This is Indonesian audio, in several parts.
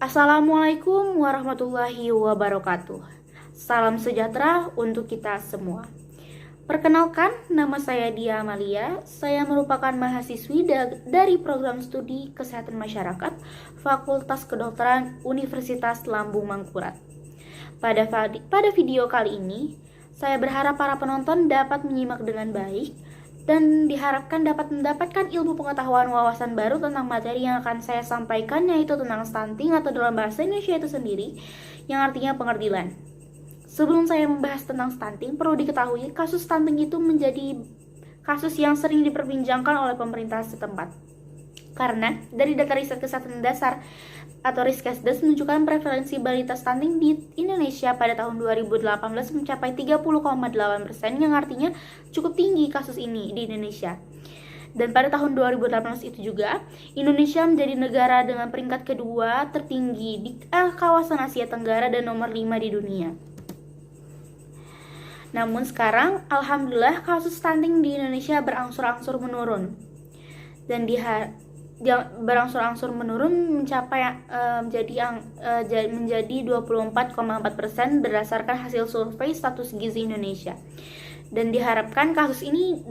Assalamualaikum warahmatullahi wabarakatuh. Salam sejahtera untuk kita semua. Perkenalkan, nama saya Dia Amalia. Saya merupakan mahasiswi dari program studi Kesehatan Masyarakat Fakultas Kedokteran Universitas Lambung Mangkurat. Pada video kali ini, saya berharap para penonton dapat menyimak dengan baik dan diharapkan dapat mendapatkan ilmu pengetahuan wawasan baru tentang materi yang akan saya sampaikan, yaitu tentang stunting atau dalam bahasa Indonesia itu sendiri, yang artinya pengertilan. Sebelum saya membahas tentang stunting, perlu diketahui kasus stunting itu menjadi kasus yang sering diperbincangkan oleh pemerintah setempat. Karena dari data riset kesehatan dasar atau Riskesdas menunjukkan prevalensi balita stunting di Indonesia pada tahun 2018 mencapai 30,8%, yang artinya cukup tinggi kasus ini di Indonesia. Dan pada tahun 2018 itu juga, Indonesia menjadi negara dengan peringkat kedua tertinggi di kawasan Asia Tenggara dan nomor 5 di dunia. Namun sekarang, alhamdulillah kasus stunting di Indonesia berangsur-angsur menurun. Dan berangsur-angsur menurun menjadi 24,4% berdasarkan hasil survei status gizi Indonesia. Dan diharapkan kasus ini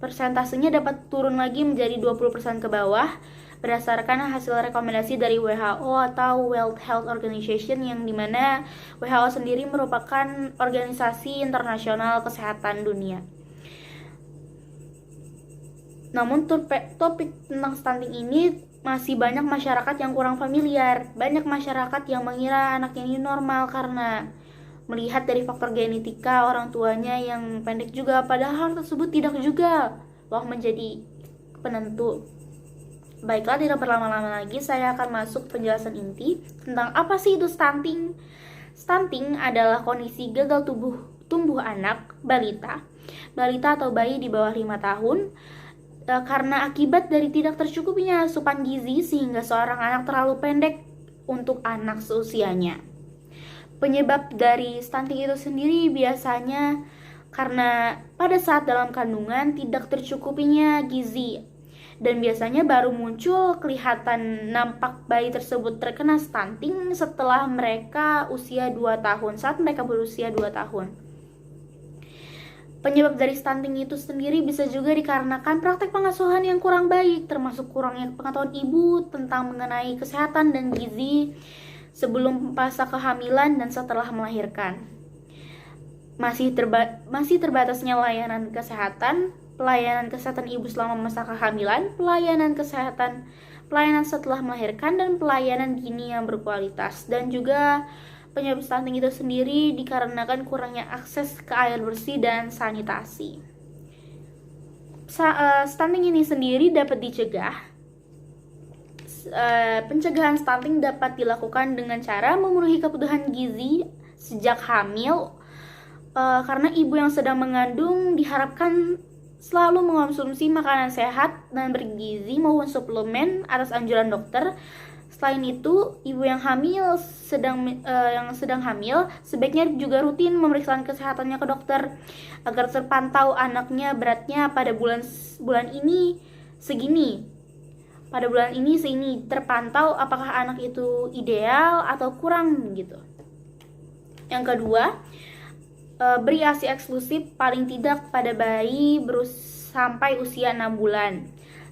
persentasenya dapat turun lagi menjadi 20% ke bawah berdasarkan hasil rekomendasi dari WHO atau World Health Organization, yang dimana WHO sendiri merupakan organisasi internasional kesehatan dunia. Namun topik tentang stunting ini masih banyak masyarakat yang kurang familiar. Banyak masyarakat yang mengira anaknya ini normal karena melihat dari faktor genetika orang tuanya yang pendek juga, padahal hal tersebut tidak juga menjadi penentu. Baiklah, tidak berlama-lama lagi, saya akan masuk penjelasan inti tentang apa sih itu stunting. Stunting adalah kondisi gagal tumbuh anak balita atau bayi di bawah 5 tahun karena akibat dari tidak tercukupnya asupan gizi, sehingga seorang anak terlalu pendek untuk anak seusianya. Penyebab dari stunting itu sendiri biasanya karena pada saat dalam kandungan tidak tercukupinya gizi, dan biasanya baru muncul kelihatan nampak bayi tersebut terkena stunting setelah mereka usia 2 tahun, saat mereka berusia 2 tahun. Penyebab dari stunting itu sendiri bisa juga dikarenakan praktek pengasuhan yang kurang baik, termasuk kurangnya pengetahuan ibu tentang mengenai kesehatan dan gizi sebelum masa kehamilan dan setelah melahirkan. Masih terbatasnya layanan kesehatan, pelayanan kesehatan ibu selama masa kehamilan, pelayanan setelah melahirkan, dan pelayanan dini yang berkualitas. Dan juga penyebab stunting itu sendiri dikarenakan kurangnya akses ke air bersih dan sanitasi. Stunting ini sendiri dapat dicegah. Pencegahan stunting dapat dilakukan dengan cara memenuhi kebutuhan gizi sejak hamil, karena ibu yang sedang mengandung diharapkan selalu mengonsumsi makanan sehat dan bergizi maupun suplemen atas anjuran dokter. Selain itu, ibu yang sedang hamil sebaiknya juga rutin memeriksa kesehatannya ke dokter agar terpantau anaknya beratnya pada bulan ini segini. Pada bulan ini segini, terpantau apakah anak itu ideal atau kurang gitu. Yang kedua, beri ASI eksklusif paling tidak pada bayi sampai usia 6 bulan.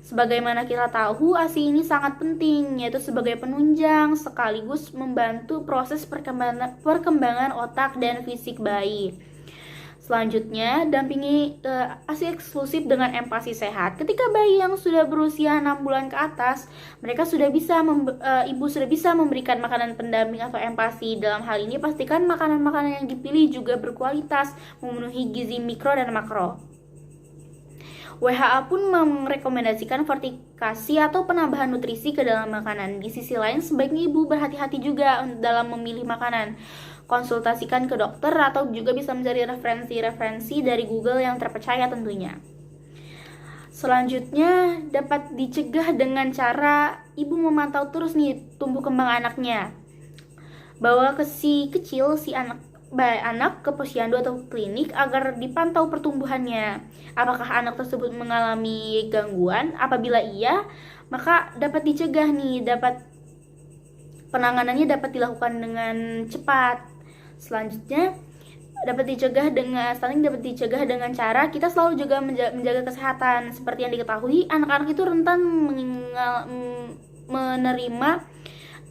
Sebagaimana kita tahu, ASI ini sangat penting, yaitu sebagai penunjang sekaligus membantu proses perkembangan otak dan fisik bayi. Selanjutnya, dampingi ASI eksklusif dengan empati sehat. Ketika bayi yang sudah berusia 6 bulan ke atas, ibu sudah bisa memberikan makanan pendamping atau empati. Dalam hal ini, pastikan makanan-makanan yang dipilih juga berkualitas, memenuhi gizi mikro dan makro. WHO pun merekomendasikan fortifikasi atau penambahan nutrisi ke dalam makanan. Di sisi lain, sebaiknya ibu berhati-hati juga dalam memilih makanan. Konsultasikan ke dokter atau juga bisa mencari referensi dari Google yang terpercaya tentunya. Selanjutnya, dapat dicegah dengan cara ibu memantau terus tumbuh kembang anaknya. Bawa si anak ke posyandu atau klinik agar dipantau pertumbuhannya. Apakah anak tersebut mengalami gangguan? Apabila iya, maka dapat dicegah penanganannya dapat dilakukan dengan cepat. Selanjutnya, stunting dapat dicegah dengan cara kita selalu juga menjaga kesehatan. Seperti yang diketahui, anak-anak itu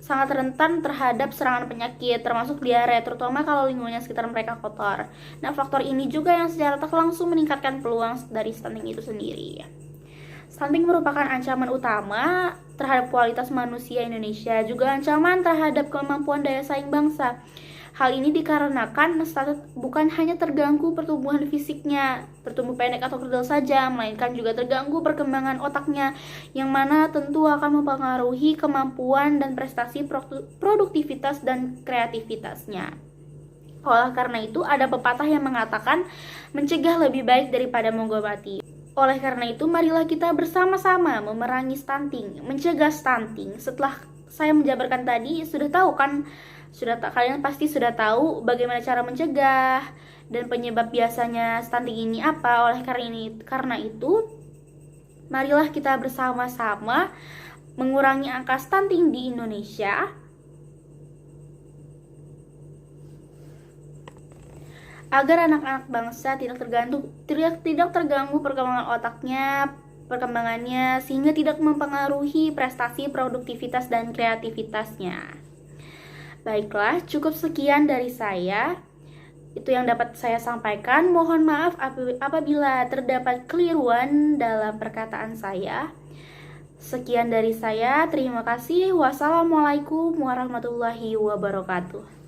sangat rentan terhadap serangan penyakit, termasuk diare, terutama kalau lingkungan sekitar mereka kotor. Nah, faktor ini juga yang secara tak langsung meningkatkan peluang dari stunting itu sendiri. Stunting merupakan ancaman utama terhadap kualitas manusia Indonesia, juga ancaman terhadap kemampuan daya saing bangsa. Hal ini dikarenakan stunting bukan hanya terganggu pertumbuhan fisiknya, bertumbuh pendek atau kerdil saja, melainkan juga terganggu perkembangan otaknya, yang mana tentu akan mempengaruhi kemampuan dan prestasi produktivitas dan kreativitasnya. Oleh karena itu, ada pepatah yang mengatakan mencegah lebih baik daripada mengobati. Oleh karena itu, marilah kita bersama-sama memerangi stunting, mencegah stunting. Setelah saya menjabarkan tadi, kalian pasti sudah tahu bagaimana cara mencegah dan penyebab biasanya stunting ini apa. Oleh karena itu, marilah kita bersama-sama mengurangi angka stunting di Indonesia agar anak-anak bangsa tidak terganggu perkembangannya sehingga tidak mempengaruhi prestasi, produktivitas dan kreativitasnya. Baiklah, cukup sekian dari saya. Itu yang dapat saya sampaikan. Mohon maaf apabila terdapat keliruan dalam perkataan saya. Sekian dari saya. Terima kasih. Wassalamualaikum warahmatullahi wabarakatuh.